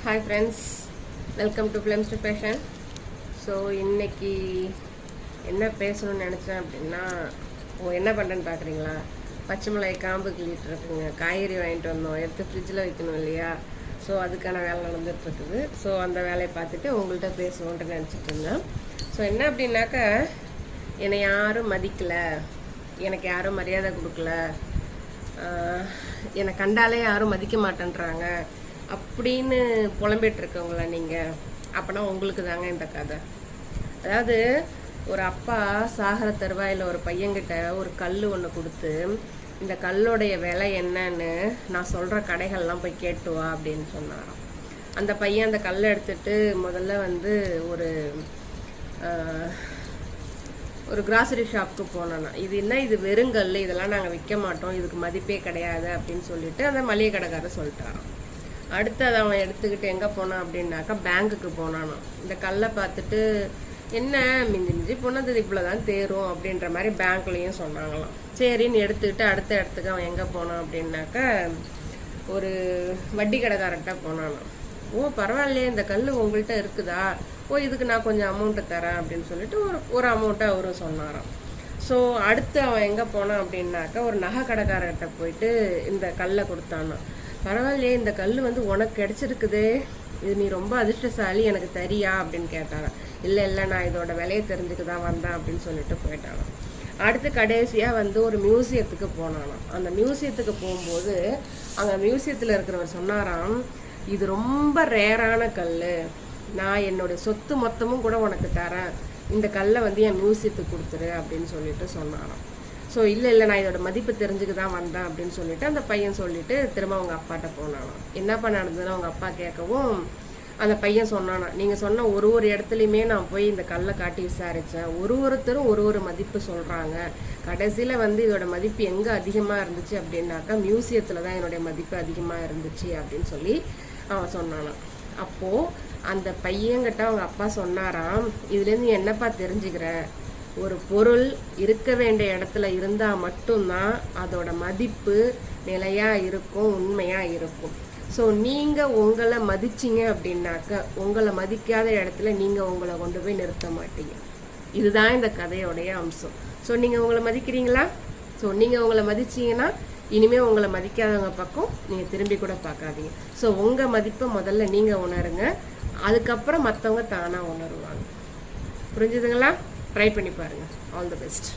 Hi friends, welcome to Flames to Passion. So இன்னைக்கு என்ன பேசணும்னு நினச்சேன் அப்படின்னா, என்ன பண்ணுறேன்னு பார்க்குறீங்களா? பச்சை மிளகாய் காம்பு கிள்ளிட்டு இருக்குங்க. காய்கறி வாங்கிட்டு வந்தோம், எடுத்து ஃப்ரிட்ஜில் வைக்கணும் இல்லையா? ஸோ அதுக்கான வேலை நடந்துகிட்ருக்குது. ஸோ அந்த வேலையை பார்த்துட்டு உங்கள்கிட்ட பேசுவோன்ட்டு நினச்சிட்டு இருந்தேன். ஸோ என்ன அப்படின்னாக்கா, என்னை யாரும் மதிக்கலை, எனக்கு யாரும் மரியாதை கொடுக்கல, என்னை கண்டாலே யாரும் மதிக்க மாட்டேன்றாங்க அப்படின்னு புலம்பிட்டு இருக்கவங்கள நீங்கள், அப்போனா உங்களுக்கு தாங்க இந்த கதை. அதாவது ஒரு அப்பா சாகர தருவாயில் ஒரு பையன்கிட்ட ஒரு கல் ஒன்று கொடுத்து, இந்த கல்லுடைய விலை என்னன்னு நான் சொல்கிற கடைகள்லாம் போய் கேட்டுவா அப்படின்னு சொன்னாராம். அந்த பையன் அந்த கல்லை எடுத்துட்டு முதல்ல வந்து ஒரு கிராசரி ஷாப்புக்கு போனோன்னா, இது என்ன, இது வெறுங்கல், இதெல்லாம் நாங்கள் விற்க மாட்டோம், இதுக்கு மதிப்பே கிடையாது அப்படின்னு சொல்லிட்டு அந்த மளிகை கடைக்காரர் சொல்லிட்டாராம். அடுத்து அதை அவன் எடுத்துக்கிட்டு எங்கே போனான் அப்படின்னாக்கா பேங்க்குக்கு போனானோ. இந்த கல்லை பார்த்துட்டு, என்ன மிஞ்சி போனது இவ்வளோதான் தேரும் அப்படின்ற மாதிரி பேங்க்லேயும் சொன்னாங்களாம். சரின்னு எடுத்துக்கிட்டு அடுத்த இடத்துக்கு அவன் எங்கே போனான் அப்படின்னாக்கா ஒரு வட்டி கடைக்காரர்கிட்ட போனானோ. ஓ பரவாயில்லையே, இந்த கல் உங்கள்கிட்ட இருக்குதா, ஓ இதுக்கு நான் கொஞ்சம் அமௌண்ட்டு தரேன் அப்படின்னு சொல்லிட்டு ஒரு அமௌண்ட்டை அவரும் சொன்னாராம். ஸோ அடுத்து அவன் எங்கே போனான் அப்படின்னாக்கா ஒரு நகை கடைக்காரர்கிட்ட போயிட்டு இந்த கல்லை கொடுத்தானோ. பரவாயில்லையே, இந்த கல் வந்து உனக்கு கிடைச்சிருக்குது, இது நீ ரொம்ப அதிர்ஷ்டசாலி, எனக்கு தெரியா அப்படின்னு கேட்டாராம். இல்லை நான் இதோட விலையை தெரிஞ்சுக்க தான் வந்தேன் அப்படின்னு சொல்லிட்டு போயிட்டானாம். அடுத்து கடைசியாக வந்து ஒரு மியூசியத்துக்கு போனானாம். அந்த மியூசியத்துக்கு போகும்போது அங்கே மியூசியத்தில் இருக்கிறவர் சொன்னாராம், இது ரொம்ப ரேரான கல், நான் என்னுடைய சொத்து மொத்தமும் கூட உனக்கு தரேன், இந்த கல்லை வந்து என் மியூசியத்துக்கு கொடுத்துரு அப்படின்னு சொல்லிட்டு சொன்னாராம். ஸோ இல்லை நான் இதோட மதிப்பு தெரிஞ்சுக்க தான் வந்தேன் அப்படின்னு சொல்லிட்டு அந்த பையன் சொல்லிட்டு திரும்ப அவங்க அப்பாட்ட போனானாம். என்னப்பா நடந்ததுன்னு அவங்க அப்பா கேட்கவும் அந்த பையன் சொன்னானா, நீங்கள் சொன்ன ஒரு இடத்துலையுமே நான் போய் இந்த கல்லை காட்டி விசாரித்தேன், ஒருத்தரும் ஒரு மதிப்பு சொல்கிறாங்க, கடைசியில் வந்து இதோட மதிப்பு எங்கே அதிகமாக இருந்துச்சு அப்படின்னாக்கா மியூசியத்தில் தான் என்னுடைய மதிப்பு அதிகமாக இருந்துச்சு அப்படின்னு சொல்லி அவன் சொன்னானான். அப்போது அந்த பையன்கிட்ட அவங்க அப்பா சொன்னாராம், இதுலேருந்து என்னப்பா தெரிஞ்சுக்கிற, ஒரு பொருள் இருக்க வேண்டிய இடத்துல இருந்தால் மட்டும்தான் அதோட மதிப்பு நிலையாக இருக்கும், உண்மையாக இருக்கும். ஸோ நீங்கள் உங்களை மதிச்சிங்க அப்படின்னாக்க உங்களை மதிக்காத இடத்துல நீங்கள் உங்களை கொண்டு போய் நிறுத்த மாட்டீங்க. இதுதான் இந்த கதையோடைய அம்சம். ஸோ நீங்கள் உங்களை மதிக்கிறீங்களா? ஸோ நீங்கள் உங்களை மதிச்சிங்கன்னா இனிமேல் உங்களை மதிக்காதவங்க பக்கம் நீங்கள் திரும்பி கூட பார்க்காதீங்க. ஸோ உங்கள் மதிப்பை முதல்ல நீங்கள் உணருங்க, அதுக்கப்புறம் மற்றவங்க தானாக உணருவாங்க. புரிஞ்சுதுங்களா? ட்ரை பண்ணி பாருங்கள். All the best.